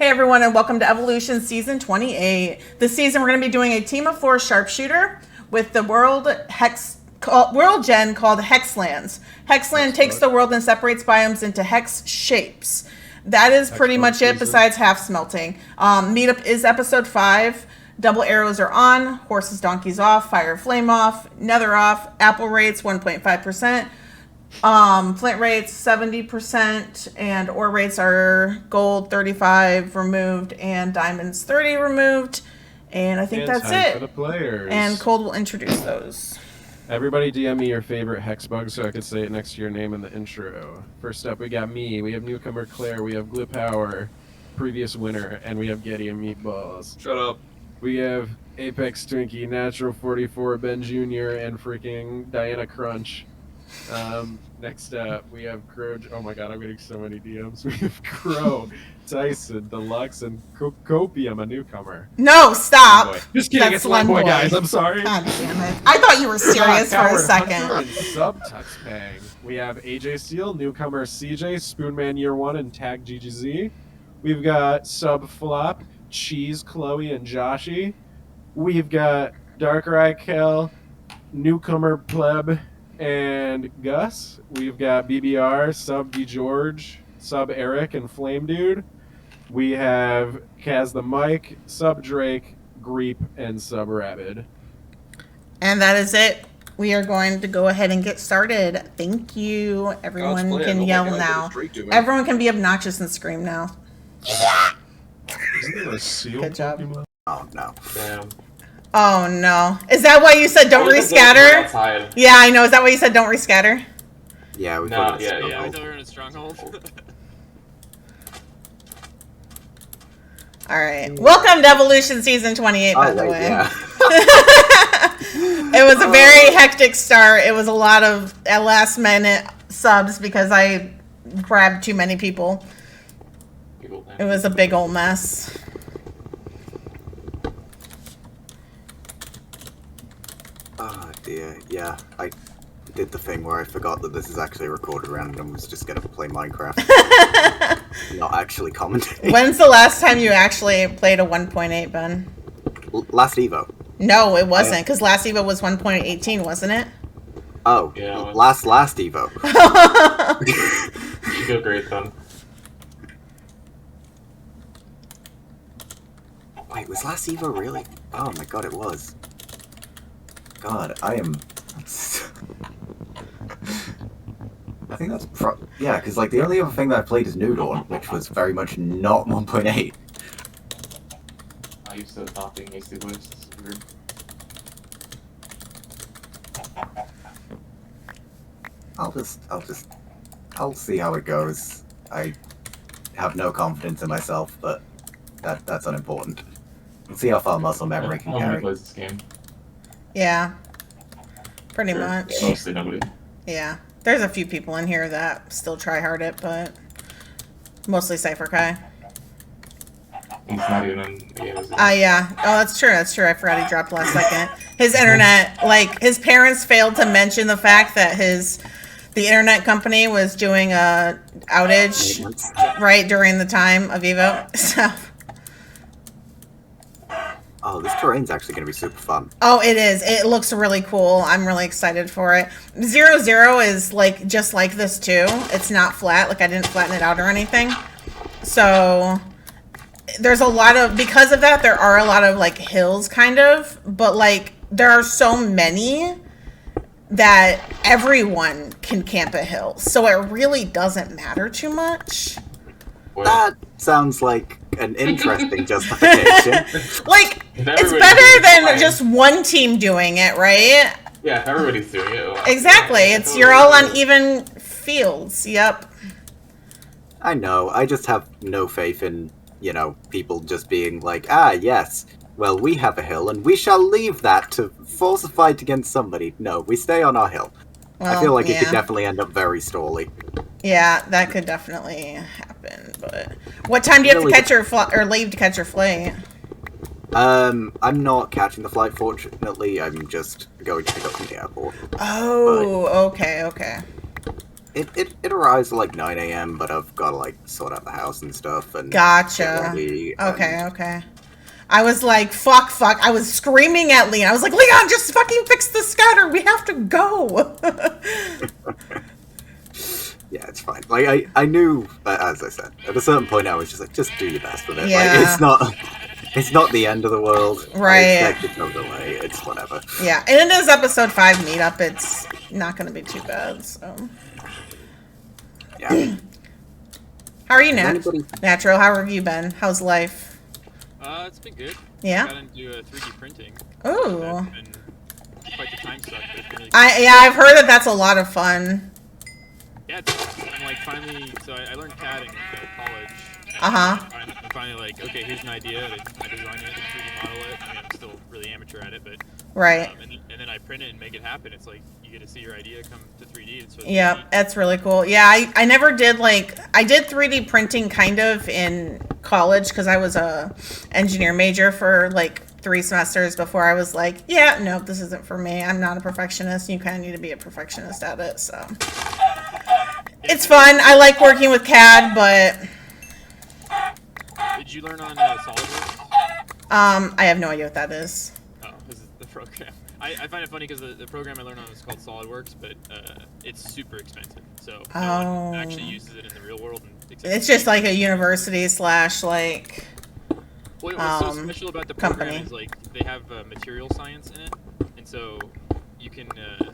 Hey everyone, and welcome to Evolution Season 28. This season we're going to be doing a team of 4 sharpshooter with the world gen called Hexlands. Hexland takes the world and separates biomes into hex shapes. That is pretty much it besides half smelting. Meetup is episode 5. Double arrows are on, horses, donkeys off, fire, flame off, nether off, apple rates 1.5%. Flint rates 70%, and ore rates are gold 35 removed and diamonds 30 removed. And I think that's it. For the players. And Cold will introduce those. Everybody DM me your favorite hex bug so I can say it next to your name in the intro. First up, we got me, we have newcomer Claire, we have Glue Power, previous winner, and we have Getty and Meatballs. Shut up. We have Apex Twinkie, Natural 44, Ben Jr., and freaking Diana Crunch. Next up, we have Crow. Oh my god, I'm getting so many DMs. We have Crow, Tyson, Deluxe, and Copium, a newcomer. No, stop. Just kidding, That's it's One Boy, One Boy. guys. I'm sorry. God damn it. I thought you were serious for a second. Subtux Bang. We have AJ Steele, newcomer CJ, Spoonman Year 1, and Tag GGZ. We've got Sub Flop, Cheese, Chloe, and Joshy. We've got Darker Eye Kel, newcomer Pleb, and Gus. We've got BBR, Sub D George, Sub Eric, and Flame Dude. We have Kaz the Mike, Sub Drake, Greep, and Sub Rabid. And that is it. We are going to go ahead and get started. Thank you. Everyone can yell now. Everyone can be obnoxious and scream now. Good job. Oh no. Damn. Oh no. Is that why you said don't rescatter? Yeah, I know. Is that why you said don't rescatter? Yeah, we No, thought yeah. I thought we were in a stronghold. Alright. Welcome to Evolution Season 28, by the way. Yeah. It was a very hectic start. It was a lot of last minute subs because I grabbed too many people. It was a big old mess. Oh dear, yeah. I did the thing where I forgot that this is actually a recorded round and was just gonna play Minecraft. Not actually commentate. When's the last time you actually played a 1.8, Ben? Last Evo. No, it wasn't, because last Evo was 1.18, wasn't it? Oh, Yeah, last Evo. You feel great then. Wait, was last Evo really? Oh my god, it was. God, I am... I think that's yeah, because like the only other thing that I played is New Dawn, which was very much not 1.8. I used to not being hasty voice. It's weird. I'll see how it goes. I have no confidence in myself, but that's unimportant. We'll see how far muscle memory can Nobody carry. plays this game. Yeah. Pretty much. Mostly nobody. Yeah. There's a few people in here that still try hard it, but mostly Cypher Kai. He's not even in the game, is he? Yeah. Oh, that's true. That's true. I forgot he dropped last second. His internet, like, his parents failed to mention the fact that the internet company was doing a outage right during the time of Evo. So. Oh, this terrain's actually going to be super fun. Oh, it is. It looks really cool. I'm really excited for it. 0-0 is like just like this too. It's not flat. Like I didn't flatten it out or anything. So there's a lot of, because of that, there are a lot of like hills kind of, but like there are so many that everyone can camp a hill. So it really doesn't matter too much. Boy. That sounds like an interesting justification. Like, If it's everybody's better doing than fine. just one team doing it, right? Yeah, if everybody's doing it. Well, Exactly. yeah, It's you're all on even fields. Yep. I know, I just have no faith in, you know, people just being like, ah, yes, well, we have a hill, and we shall leave that to force a fight against somebody. No, we stay on our hill. Well, I feel like yeah. it could definitely end up very stally. Yeah, that could definitely happen. But what time do you have to Really catch your or leave to catch your flight? I'm not catching the flight, fortunately. I'm just going to pick up from the airport. Oh, okay, okay. It arrives at like 9 a.m., but I've got to like sort out the house and stuff and get Gotcha. ready, and- Okay. I was like, fuck. I was screaming at Leon. I was like, Leon, just fucking fix the scatter. We have to go. Yeah, it's fine. Like I knew, as I said, at a certain point I was just like, just do your best with it. Yeah. Like it's not the end of the world. Right. I expect no delay. It's whatever. Yeah, and it is episode 5 meetup. It's not going to be too bad. So, Yeah. how are you, Anybody? Natural? How have you been? How's life? It's been good. Yeah. Got into 3D printing. Ooh. That's been quite the time suck, but it's been really I've heard that that's a lot of fun. Yeah, I'm like finally. So I learned CAD in college. and Uh-huh. I'm finally like, okay, here's an idea. I design it, 3D model it. I mean, I'm still really amateur at it, but Right. and then I print it and make it happen. It's like you get to see your idea come to 3D. It's really Yeah, neat. that's really cool. Yeah, I never did I did 3D printing kind of in college because I was a engineer major for like 3 semesters before I was like, yeah, no, this isn't for me. I'm not a perfectionist. You kind of need to be a perfectionist at it. So it's fun. I like working with CAD, but Did you learn on SolidWorks? I have no idea what that is. Oh, this is the program. I find it funny because the program I learned on is called SolidWorks, but it's super expensive. So no one actually uses it in the real world. It's just like a university slash like. What's so special about the program company. is like they have material science in it, and so you can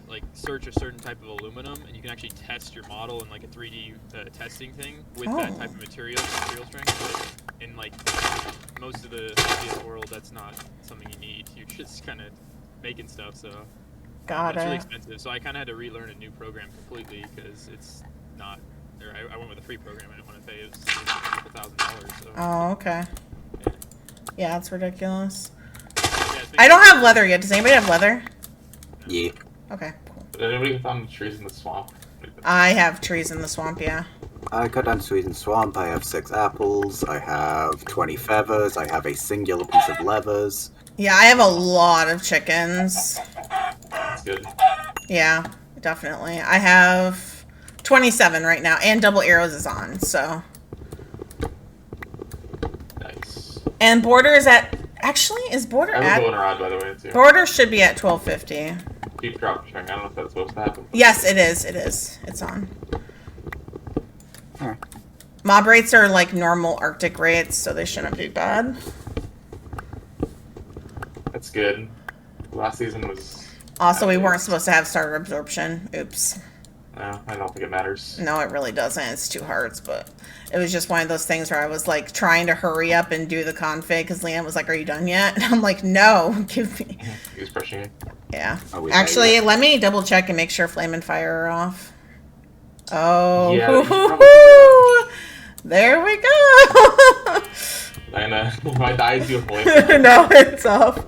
like search a certain type of aluminum, and you can actually test your model in like a 3D testing thing with that type of material strength. But in like most of the obvious world, that's not something you need. You're just kind of making stuff, so Got it's really it. expensive. So I kind of had to relearn a new program completely because it's not. Or I went with a free program. I didn't want to pay. It was $1,000. So Oh, okay. yeah. Yeah, it's ridiculous. Yeah, it's been I don't have leather yet. Does anybody have leather? Yeah. Okay, cool. Did anybody found the trees in the swamp? I have trees in the swamp, yeah. I cut down Sweet and Swamp. I have 6 apples. I have 20 feathers. I have a singular piece of leathers. Yeah, I have a lot of chickens. That's good. Yeah, definitely. I have 27 right now, and double arrows is on, so. Nice. And border is at. Actually, is border I have a bow at. and a rod, by the way, too. Border should be at 1250. Keep drop sharing. I don't know if that's supposed to happen. Yes, it is. It is. It's on. Alright. Mob rates are like normal Arctic rates, so they shouldn't be bad. That's good. Last season was. Also, we weren't supposed to have starter absorption. Oops. No, I don't think it matters. No, it really doesn't. It's 2 hearts, but it was just one of those things where I was like trying to hurry up and do the config because Leanne was like, "Are you done yet?" And I'm like, "No, give me." He was pushing it. Yeah. Are we there Actually, yet? let me double check and make sure Flame and Fire are off. Oh, Yeah, you probably there we go. And my die is beautiful. No, it's off.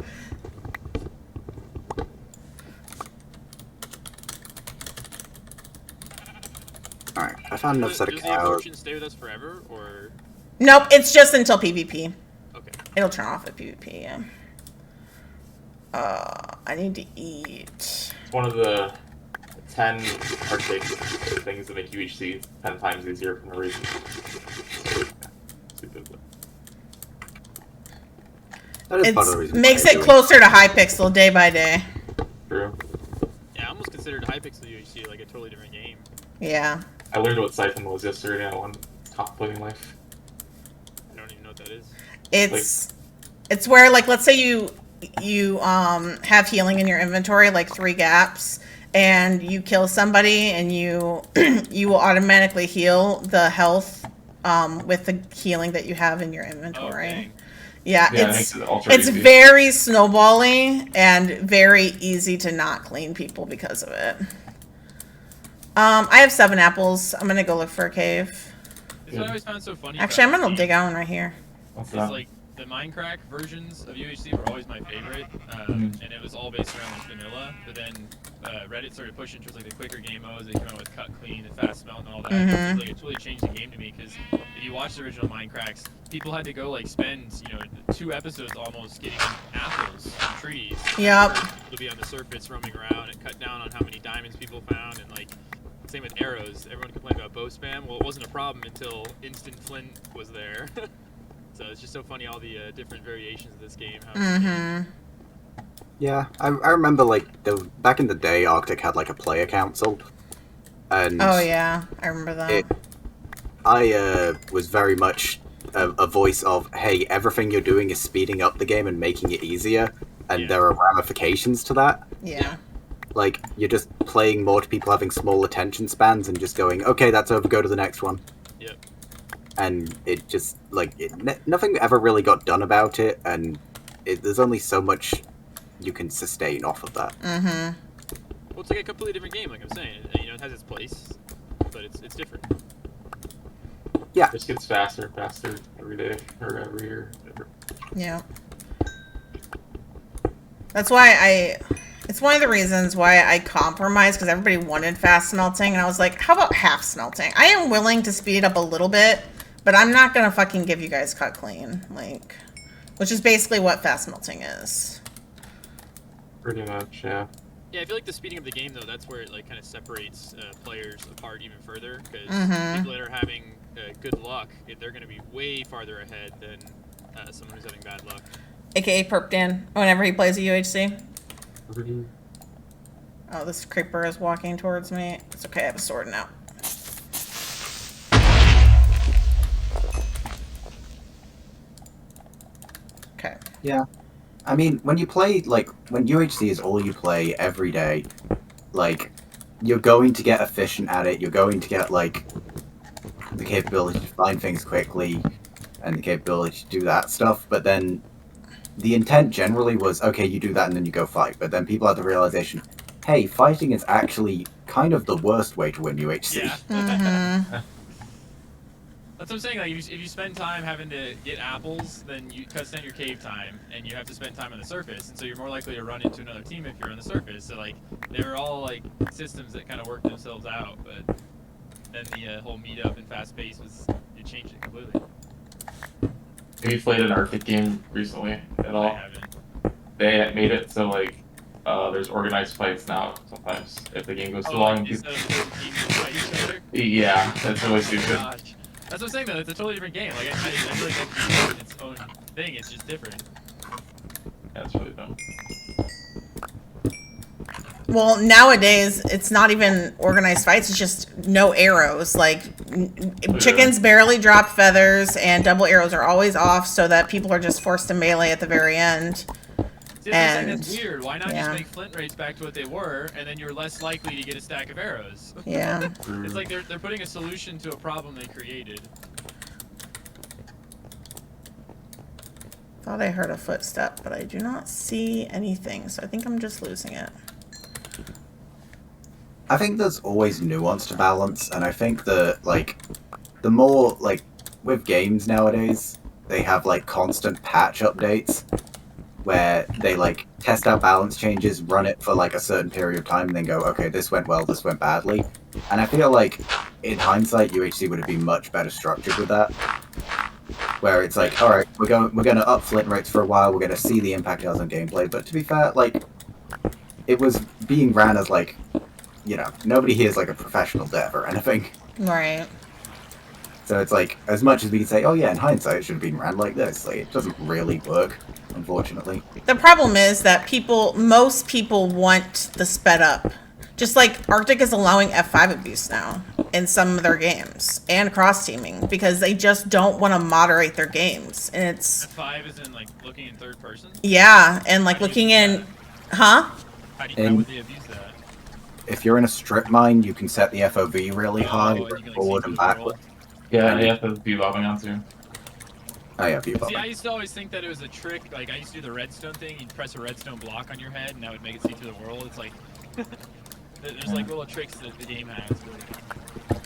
Alright, I found enough set of Does the cows. absorption stay with us forever, or Nope, it's just until PvP. okay? It'll turn off at PvP. Yeah. I need to eat. It's one of the 10 hard take things that make UHC 10 times easier for no reason. Stupid, but That is part of the It reason makes why I it do closer to Hypixel day by day. true. Yeah, I almost considered Hypixel UHC like a totally different game. Yeah. I learned what Siphon was yesterday on one contemplating life. I don't even know what that is. It's where like let's say you have healing in your inventory, like 3 gaps, and you kill somebody and you you will automatically heal the health with the healing that you have in your inventory. Okay. Yeah, Yeah, it it's makes it ultra it's easy. very snowbally and very easy to not clean people because of it. I have 7 apples. I'm gonna go look for a cave. This is what I always found so funny. Actually, I'm about gonna the dig game. out one right here. What's Is that? like the Minecraft versions of UHC were always my favorite, and it was all based around like vanilla. But then Reddit started pushing towards like the quicker game modes. They came out with Cut Clean and Fast Melt and all that. Mhm. Like it's really changed the game to me because if you watch the original Minecrafts, people had to go like spend 2 episodes almost getting apples from trees. Yep. To be on the surface roaming around and cut down on how many diamonds people found and like Same with arrows. Everyone complained about bow spam. Well, it wasn't a problem until Instant Flint was there. So it's just so funny all the different variations of this game. How it's changed. Yeah, I remember like back in the day, Arctic had like a player council, and Oh yeah, I remember that. I was very much a voice of, hey, everything you're doing is speeding up the game and making it easier, and Yeah. there are ramifications to that. Yeah. Like, you're just playing more to people having small attention spans and just going, okay, that's over, go to the next one. Yep. And it just, like, nothing ever really got done about it, and there's only so much you can sustain off of that. Mm-hmm. Well, it's like a completely different game, like I'm saying. You know, it has its place, but it's different. It just gets faster and faster every day or every year. Yeah. That's why it's one of the reasons why I compromised, because everybody wanted fast smelting, and I was like, how about half smelting? I am willing to speed it up a little bit, but I'm not gonna fucking give you guys cut clean, like, which is basically what fast smelting is. Pretty much, yeah. Yeah, I feel like the speeding of the game, though, that's where it like kind of separates players apart even further, because Mhm. people that are having good luck, they're going to be way farther ahead than someone who's having bad luck. AKA Perp Dan, whenever he plays a UHC. Oh, this creeper is walking towards me. It's okay, I have a sword now. Okay. Yeah. I mean, when you play, like, when UHC is all you play every day, like, you're going to get efficient at it, you're going to get, like, the capability to find things quickly, and the capability to do that stuff, but then the intent generally was, okay, you do that and then you go fight, but then people had the realization, hey, fighting is actually kind of the worst way to win UHC. Yeah. Mm-hmm. That's what I'm saying. Like, if you spend time having to get apples, then you cuts down your cave time, and you have to spend time on the surface, and so you're more likely to run into another team if you're on the surface. So like, they're all like systems that kind of work themselves out. But then the whole meetup and fast pace it changed it completely. Have you played an Arctic game recently at all? I haven't. They made it so like there's organized fights now sometimes if the game goes too long. Instead of teams that fight each other. Yeah, that's always Oh, stupid. gosh. That's what I'm saying though. It's a totally different game. Like I feel like it's its own thing. It's just different. That's really dumb. Well, nowadays, it's not even organized fights. It's just no arrows. Like, chickens barely drop feathers, and double arrows are always off, so that people are just forced to melee at the very end. See, that's, And- that's weird. Why not yeah. just make flint rates back to what they were, and then you're less likely to get a stack of arrows? Yeah. It's like they're putting a solution to a problem they created. Thought I heard a footstep, but I do not see anything, so I think I'm just losing it. I think there's always nuance to balance, and I think that, like, the more, like, with games nowadays, they have, like, constant patch updates, where they, like, test out balance changes, run it for, like, a certain period of time, and then go, okay, this went well, this went badly. And I feel like, in hindsight, UHC would have been much better structured with that. Where it's like, alright, we're gonna up flint rates for a while, we're gonna see the impact it has on gameplay, but to be fair, like, it was being ran as, like, you know, nobody here is like a professional dev or anything. Right. So it's like, as much as we can say, oh yeah, in hindsight it should have been ran like this, like, it doesn't really work, unfortunately. The problem is that most people want the sped up. Just like Arctic is allowing F5 abuse now in some of their games and cross teaming because they just don't want to moderate their games. And it's, F5 is in like looking in third person. yeah, and like How do you looking do in, that? huh? How would they abuse that? If you're in a strip mine, you can set the FOV really high, and you can, like, forward see and through the world. backward. Yeah, you have to be logging on too. Oh yeah, view See, I bombing. used to always think that it was a trick. Like I used to do the redstone thing. You'd press a redstone block on your head, and that would make it see through the world. It's like there's like little tricks that the game has. But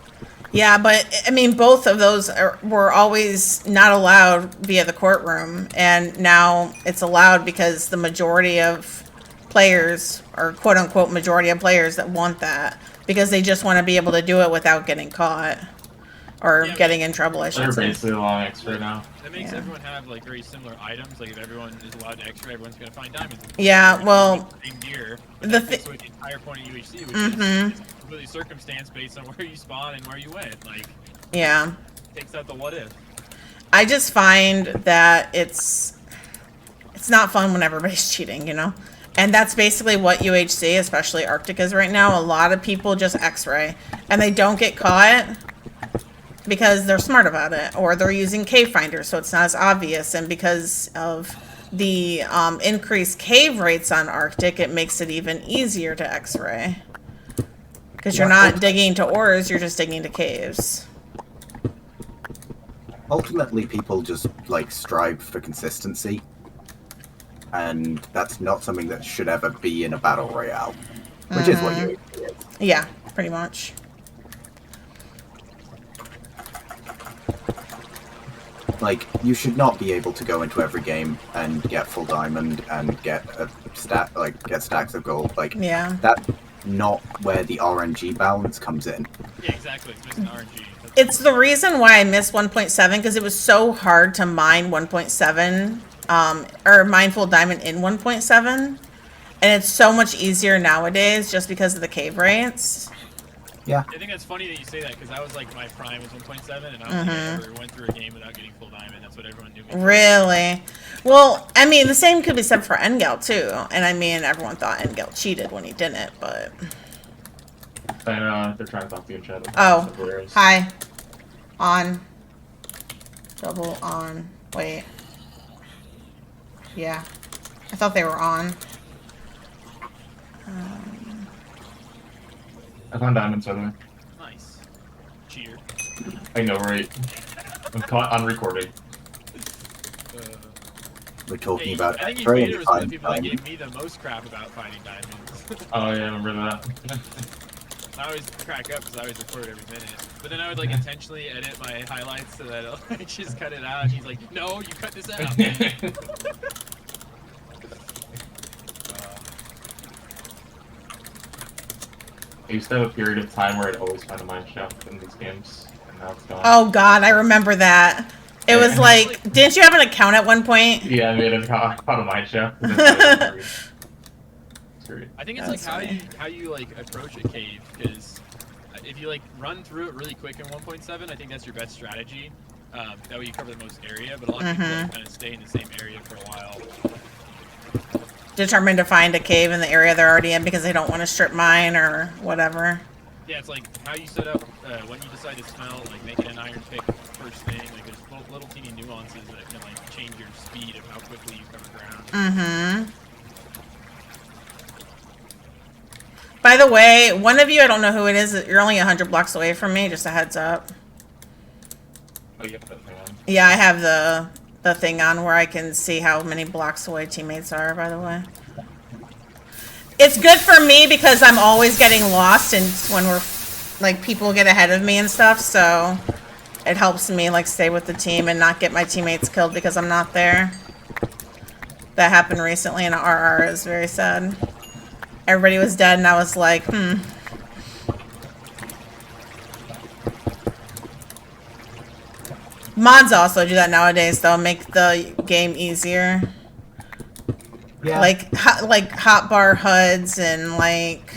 Yeah, but I mean, both of those were always not allowed via the courtroom, and now it's allowed because the majority of players, or quote unquote majority of players that want that, because they just want to be able to do it without getting caught. or Yeah, getting in trouble, I should They're say. basically long X-ray now. That makes Yeah. everyone have like very similar items. Like if everyone is allowed to X-ray, everyone's gonna find diamonds. Yeah, well, Same gear. But the that takes away the entire point of UHC, which Mhm. is completely circumstance based on where you spawn and where you went. Like Yeah. takes out the what if. I just find that it's not fun when everybody's cheating, you know? And that's basically what UHC, especially Arctic, is right now. A lot of people just X-ray, and they don't get caught because they're smart about it, or they're using cave finders, so it's not as obvious. And because of the increased cave rates on Arctic, it makes it even easier to X-ray. Because you're not digging to ores, you're just digging to caves. Ultimately, people just like strive for consistency, and that's not something that should ever be in a battle royale, which is what you is. Yeah, pretty much. Like, you should not be able to go into every game and get full diamond and get a get stacks of gold. Like, Yeah. that's not where the RNG balance comes in. Yeah, exactly. It's missing RNG. It's the reason why I missed 1.7, because it was so hard to mine 1.7, or mine full diamond in 1.7. And it's so much easier nowadays just because of the cave rates. Yeah. I think that's funny that you say that because I was like my prime was 1.7 and I don't think I ever went through a game without getting full diamond. That's what everyone knew me for. Really? Well, I mean, the same could be said for Engel too. And I mean, everyone thought Engel cheated when he didn't, but... I know, they're trying to talk to you in chat. Oh, Whereas- hi. On. Double on. Wait. Yeah. I thought they were on. I found diamonds, by the way. Nice. Cheater. I know, right? I'm caught on recording. We're talking Hey, about I think you X-ray cheated and was one of finding the people that diamond. gave me the most crap about finding diamonds. Oh yeah, I remember that. I always crack up because I always record every minute. But then I would like intentionally edit my highlights so that I just cut it out. And he's like, "No, you cut this out." I used to have a period of time where I'd always find a mine shaft in these games, and now it's gone. Oh god, I remember that. It was Yeah. like, didn't you have an account at one point? Yeah, I made a caught a mine shaft. and then it's weird. I think it's That's like funny. how you like approach a cave because if you like run through it really quick in 1.7, I think that's your best strategy. That way you cover the most area, but a lot of people like, kind of stay in the same area for a while. Determined to find a cave in the area they're already in because they don't want to strip mine or whatever. Yeah, it's like how you set up when you decide to smelt, like making an iron pick first thing. Like there's little teeny nuances that can like change your speed of how quickly you cover ground. Mm-hmm. By the way, one of you, I don't know who it is, you're only 100 blocks away from me, just a heads up. Oh, you have that thing on. Yeah, I have the thing on where I can see how many blocks away teammates are, by the way. It's good for me because I'm always getting lost and when we're, like, people get ahead of me and stuff, so it helps me, like, stay with the team and not get my teammates killed because I'm not there. That happened recently in RR. It was very sad. Everybody was dead and I was like, Mods also do that nowadays, though, make the game easier. Yeah. Like hotbar HUDs and like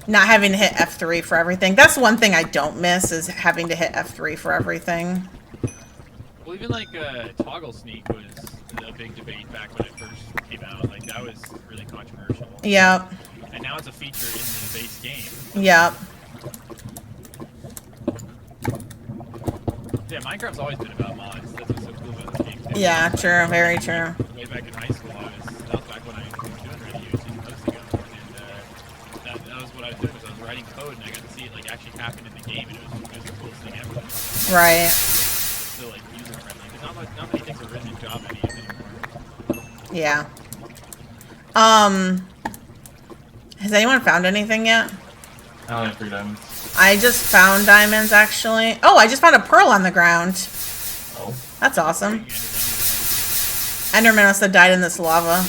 not having to hit F3 for everything. That's one thing I don't miss is having to hit F3 for everything. Well, even like toggle sneak was a big debate back when it first came out. Like that was really controversial. Yep. And now it's a feature in the base game. Yep. Yeah, Minecraft's always been about mods. That's what's so cool about the game. Too. Yeah, true. Very true. Way back in high school, that was back when I was doing Ready UHC months ago, and that was what I was doing was I was writing code and I got to see it like actually happen in the game, and it was the coolest thing ever. Right. It's still like user friendly because not many things are written in Java anymore. Yeah. Has anyone found anything yet? I only have 3 diamonds. I just found diamonds, actually. Oh, I just found a pearl on the ground. Oh. That's awesome. Enderman must have died in this lava.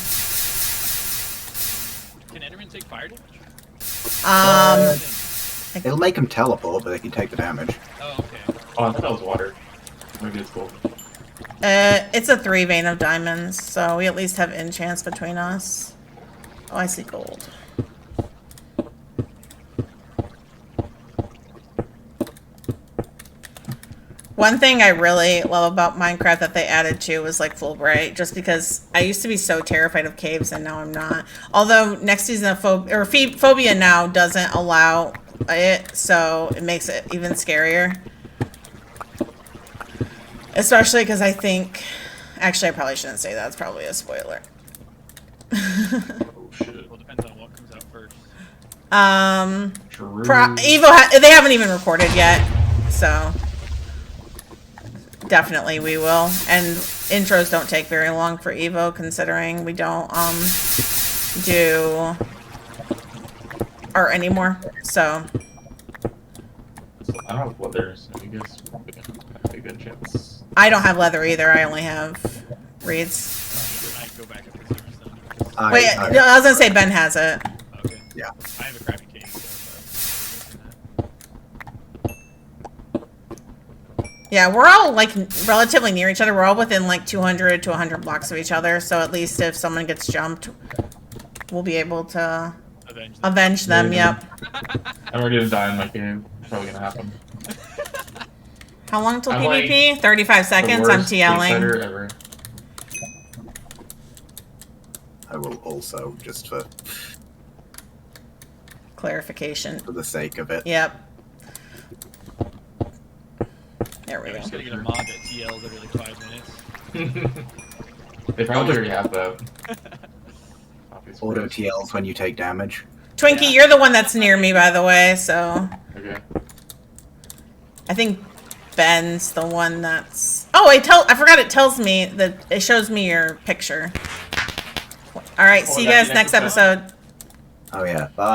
Can Enderman take fire damage? It'll make them teleport, but they can take the damage. Oh, okay. Oh, I thought that was water. Maybe it's gold. It's a 3 vein of diamonds, so we at least have enchants between us. Oh, I see gold. One thing I really love about Minecraft that they added to was like Fulbright, just because I used to be so terrified of caves and now I'm not. Although next season of Phobia now doesn't allow it, so it makes it even scarier. Especially because I think, actually I probably shouldn't say that, it's probably a spoiler. Oh shit. Well, it depends on what comes out first. True. Evo, they haven't even recorded yet, so definitely we will. And intros don't take very long for Evo, considering we don't do art anymore. So I don't have leather, so I guess have a good chance. I don't have leather either. I only have reeds. I can go back up to 0 then. Wait, no, I was gonna say Ben has it. Okay. Yeah. I have a crafting cave, so Yeah, we're all like relatively near each other. We're all within like 200 to 100 blocks of each other. So at least if someone gets jumped, we'll be able to avenge them. Yep. I'm ready to die in my cave. Probably gonna happen. How long till I'm PvP? 35 seconds. I'm TLing. Insider ever. I will also, just for Clarification. the sake of it. Yep. There we I'm go. just gonna get a mod that TLs every like 5 minutes. They probably already have that. Auto TLs when you take damage. Twinkie, Yeah. you're the one that's near me, by the way. So Okay. I think Ben's the one that's. Oh, I forgot. It tells me that it shows me your picture. All right. See you that's guys the next next episode. Oh yeah, bye.